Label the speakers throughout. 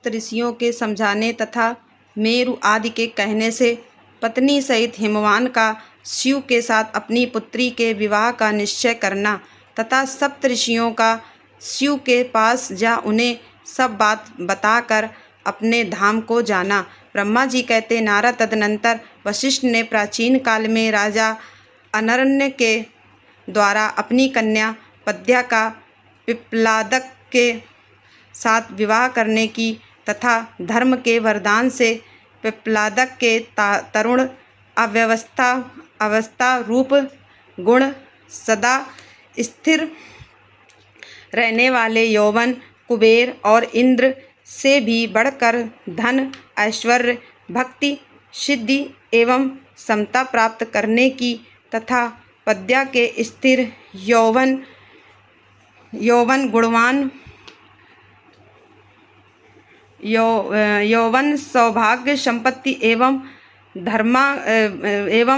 Speaker 1: ऋषियों के समझाने तथा मेरु आदि के कहने से पत्नी सहित हिमवान का शिव के साथ अपनी पुत्री के विवाह का निश्चय करना तथा सप्त ऋषियों का शिव के पास जा उन्हें सब बात बताकर अपने धाम को जाना। ब्रह्मा जी कहते, नारद, तदनंतर वशिष्ठ ने प्राचीन काल में राजा अनरण्य के द्वारा अपनी कन्या पद्या का पिप्लादक के साथ विवाह करने की तथा धर्म के वरदान से पिप्लादक के तरुण अवस्था रूप गुण सदा स्थिर रहने वाले यौवन, कुबेर और इंद्र से भी बढ़कर धन, ऐश्वर्य, भक्ति, सिद्धि एवं समता प्राप्त करने की तथा पद्या के स्थिर यौवन गुणवान यौवन सौभाग्य संपत्ति एवं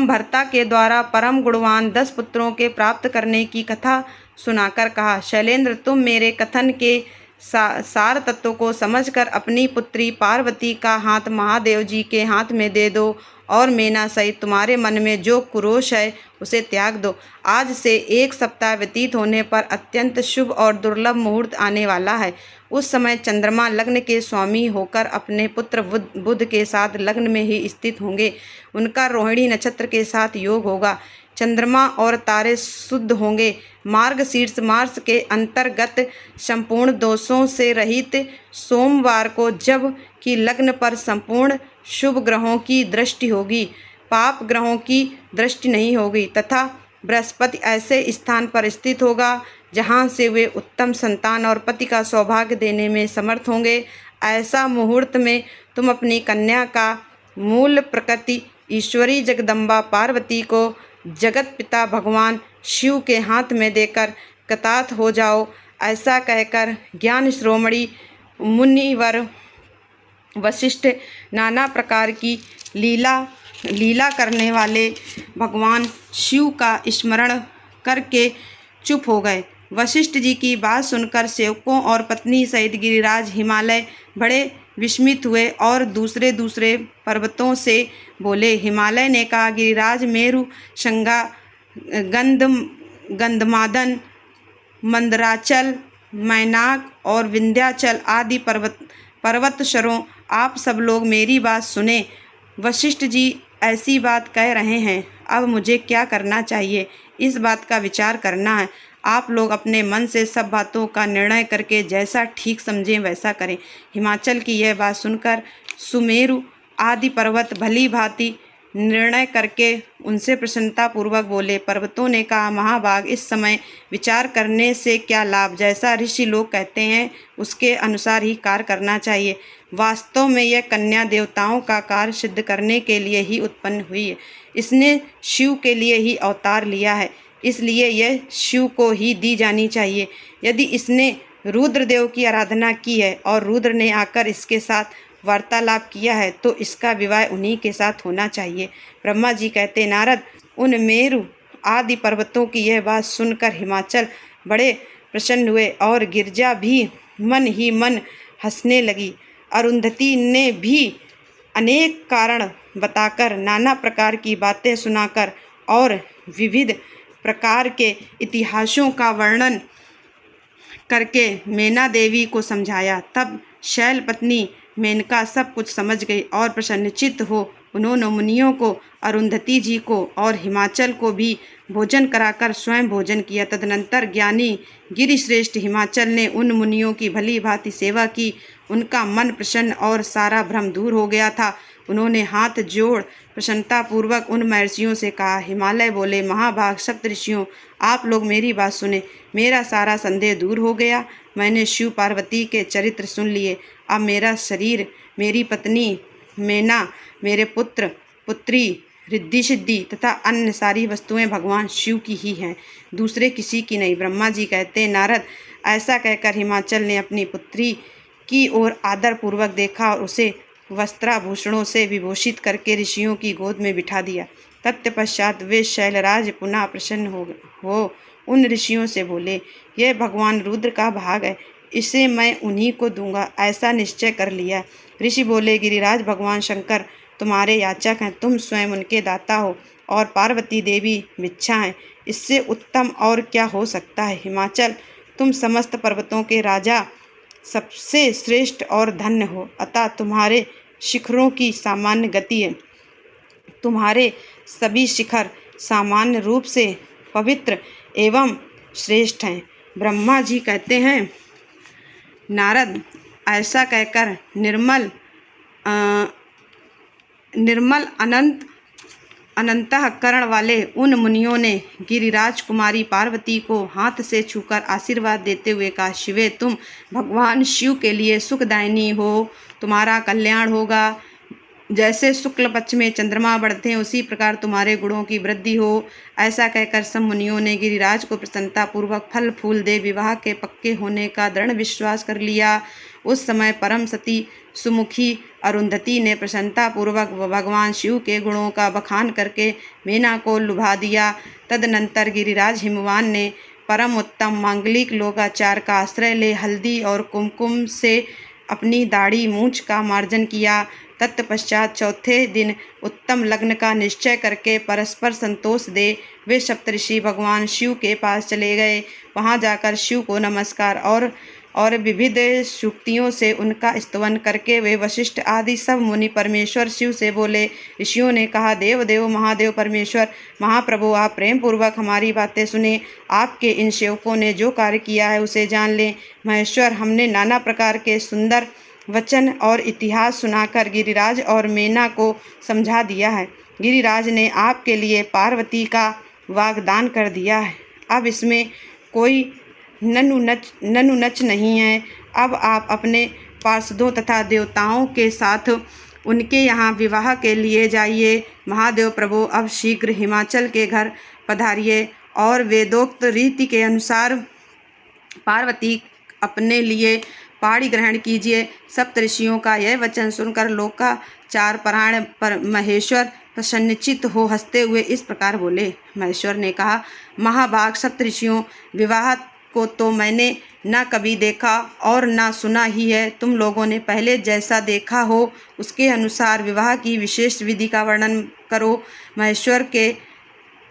Speaker 1: भर्ता के द्वारा परम गुणवान 10 पुत्रों के प्राप्त करने की कथा सुनाकर कहा, शैलेंद्र, तुम मेरे कथन के सार तत्व को समझकर अपनी पुत्री पार्वती का हाथ महादेव जी के हाथ में दे दो और मेना सहित तुम्हारे मन में जो कुरोष है उसे त्याग दो। आज से 1 सप्ताह व्यतीत होने पर अत्यंत शुभ और दुर्लभ मुहूर्त आने वाला है। उस समय चंद्रमा लग्न के स्वामी होकर अपने पुत्र बुध के साथ लग्न में ही स्थित होंगे। उनका रोहिणी नक्षत्र के साथ योग होगा। चंद्रमा और तारे शुद्ध होंगे। मार्गशीर्ष मास के अंतर्गत संपूर्ण दोषों से रहित सोमवार को जब कि लग्न पर संपूर्ण शुभ ग्रहों की दृष्टि होगी, पाप ग्रहों की दृष्टि नहीं होगी तथा बृहस्पति ऐसे स्थान पर स्थित होगा जहां से वे उत्तम संतान और पति का सौभाग्य देने में समर्थ होंगे। ऐसा मुहूर्त में तुम अपनी कन्या का मूल प्रकृति ईश्वरी जगदम्बा पार्वती को जगत पिता भगवान शिव के हाथ में देकर कृतार्थ हो जाओ। ऐसा कहकर ज्ञान श्रोमणी मुनिवर वशिष्ठ नाना प्रकार की लीला करने वाले भगवान शिव का स्मरण करके चुप हो गए। वशिष्ठ जी की बात सुनकर सेवकों और पत्नी सहित गिरिराज हिमालय बड़े विस्मित हुए और दूसरे पर्वतों से बोले। हिमालय ने कहा, गिरिराज, मेरु, शंगा, गंधमादन, मंदराचल, मैनाक और विंध्याचल आदि पर्वतशरों, आप सब लोग मेरी बात सुने। वशिष्ठ जी ऐसी बात कह रहे हैं, अब मुझे क्या करना चाहिए, इस बात का विचार करना है। आप लोग अपने मन से सब बातों का निर्णय करके जैसा ठीक समझें वैसा करें। हिमाचल की यह बात सुनकर सुमेरु आदि पर्वत भली भांति निर्णय करके उनसे प्रसन्नता पूर्वक बोले। पर्वतों ने कहा, महाभाग, इस समय विचार करने से क्या लाभ, जैसा ऋषि लोग कहते हैं उसके अनुसार ही कार्य करना चाहिए। वास्तव में यह कन्या देवताओं का कार्य सिद्ध करने के लिए ही उत्पन्न हुई है। इसने शिव के लिए ही अवतार लिया है, इसलिए यह शिव को ही दी जानी चाहिए। यदि इसने रुद्रदेव की आराधना की है और रुद्र ने आकर इसके साथ वार्तालाप किया है तो इसका विवाह उन्हीं के साथ होना चाहिए। ब्रह्मा जी कहते, नारद, उन मेरु आदि पर्वतों की यह बात सुनकर हिमाचल बड़े प्रसन्न हुए और गिरजा भी मन ही मन हंसने लगी। अरुंधति ने भी अनेक कारण बताकर, नाना प्रकार की बातें सुनाकर और विविध प्रकार के इतिहासों का वर्णन करके मेना देवी को समझाया। तब शैल पत्नी मेनका सब कुछ समझ गई और प्रसन्नचित्त हो उन्होंने मुनियों को, अरुंधति जी को और हिमाचल को भी भोजन कराकर स्वयं भोजन किया। तदनंतर ज्ञानी गिरिश्रेष्ठ हिमाचल ने उन मुनियों की भली भांति सेवा की। उनका मन प्रसन्न और सारा भ्रम दूर हो गया था। उन्होंने हाथ जोड़ प्रसन्नता पूर्वक उन महर्षियों से कहा। हिमालय बोले, महाभाग सप्त ऋषियों, आप लोग मेरी बात सुने। मेरा सारा संदेह दूर हो गया। मैंने शिव पार्वती के चरित्र सुन लिए। अब मेरा शरीर, मेरी पत्नी मेना, मेरे पुत्र पुत्री, रिद्धि सिद्धि तथा अन्य सारी वस्तुएं भगवान शिव की ही हैं, दूसरे किसी की नहीं। ब्रह्मा जी कहते, नारद, ऐसा कहकर हिमाचल ने अपनी पुत्री की ओर आदर पूर्वक देखा और उसे वस्त्राभूषणों से विभूषित करके ऋषियों की गोद में बिठा दिया। तत्पश्चात वे शैलराज पुनः प्रसन्न हो उन ऋषियों से बोले, यह भगवान रुद्र का भाग है। इसे मैं उन्हीं को दूंगा, ऐसा निश्चय कर लिया। ऋषि बोले, गिरिराज भगवान शंकर तुम्हारे याचक हैं, तुम स्वयं उनके दाता हो और पार्वती देवी भिक्षा हैं, इससे उत्तम और क्या हो सकता है। हिमाचल, तुम समस्त पर्वतों के राजा, सबसे श्रेष्ठ और धन्य हो, अतः तुम्हारे शिखरों की सामान्य गति है। तुम्हारे सभी शिखर सामान्य रूप से पवित्र एवं श्रेष्ठ हैं। ब्रह्मा जी कहते हैं, नारद, ऐसा कहकर निर्मल अनंतःकरण वाले उन मुनियों ने गिरिराज कुमारी पार्वती को हाथ से छूकर आशीर्वाद देते हुए कहा, शिवे, तुम भगवान शिव के लिए सुखदायिनी हो, तुम्हारा कल्याण होगा। जैसे शुक्ल पक्ष में चंद्रमा बढ़ते हैं, उसी प्रकार तुम्हारे गुणों की वृद्धि हो। ऐसा कहकर सब मुनियों ने गिरिराज को प्रसन्नता पूर्वक फल फूल दे विवाह के पक्के होने का दृढ़ विश्वास कर लिया। उस समय परम सती सुमुखी अरुंधति ने प्रसन्नता पूर्वक भगवान शिव के गुणों का बखान करके मीना को लुभा दिया। तदनंतर गिरिराज हिमवान ने परम उत्तम मांगलिक लोकाचार का आश्रय ले हल्दी और कुमकुम से अपनी दाढ़ी मूंछ का मार्जन किया। तत्पश्चात चौथे दिन उत्तम लग्न का निश्चय करके परस्पर संतोष दे वे सप्तऋषि भगवान शिव के पास चले गए। वहां जाकर शिव को नमस्कार और विविध सूक्तियों से उनका स्तवन करके वे वशिष्ठ आदि सब मुनि परमेश्वर शिव से बोले। ऋषियों ने कहा, देव महादेव परमेश्वर महाप्रभु, आप प्रेम पूर्वक हमारी बातें सुने। आपके इन सेवकों ने जो कार्य किया है उसे जान लें। महेश्वर, हमने नाना प्रकार के सुंदर वचन और इतिहास सुनाकर गिरिराज और मेना को समझा दिया है। गिरिराज ने आपके लिए पार्वती का वाग्दान कर दिया है। अब इसमें कोई ननुनच नहीं है। अब आप अपने पार्षदों तथा देवताओं के साथ उनके यहाँ विवाह के लिए जाइए। महादेव प्रभु, अब शीघ्र हिमाचल के घर पधारिए और वेदोक्त रीति के अनुसार पार्वती अपने लिए पाणी ग्रहण कीजिए। सप्तऋषियों का यह वचन सुनकर लोकाचार परायण पर महेश्वर प्रसन्नचित्त हो हंसते हुए इस प्रकार बोले। महेश्वर ने कहा, महाभाग सप्तऋषियों, विवाह को तो मैंने न कभी देखा और न सुना ही है। तुम लोगों ने पहले जैसा देखा हो उसके अनुसार विवाह की विशेष विधि का वर्णन करो। महेश्वर के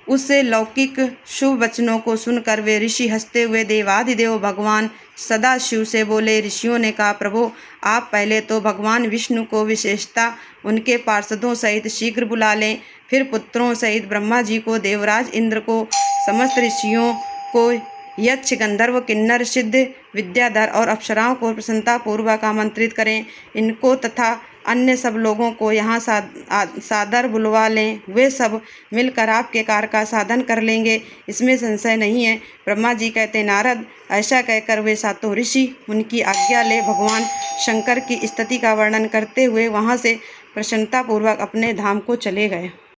Speaker 1: उस लौकिक शुभ वचनों को सुनकर वे ऋषि हंसते हुए देवाधिदेव भगवान सदाशिव से बोले। ऋषियों ने कहा, प्रभु, आप पहले तो भगवान विष्णु को विशेषता उनके पार्षदों सहित शीघ्र बुला लें, फिर पुत्रों सहित ब्रह्मा जी को, देवराज इंद्र को, समस्त ऋषियों को, यक्ष गंधर्व किन्नर सिद्ध विद्याधर और अप्सराओं को प्रसन्नता पूर्वक आमंत्रित करें। इनको तथा अन्य सब लोगों को यहाँ सादर बुलवा लें। वे सब मिलकर आपके कार्य का साधन कर लेंगे, इसमें संशय नहीं है। ब्रह्मा जी कहते, नारद, ऐसा कहकर वे सातों ऋषि उनकी आज्ञा ले भगवान शंकर की स्तुति का वर्णन करते हुए वहाँ से प्रसन्नतापूर्वक अपने धाम को चले गए।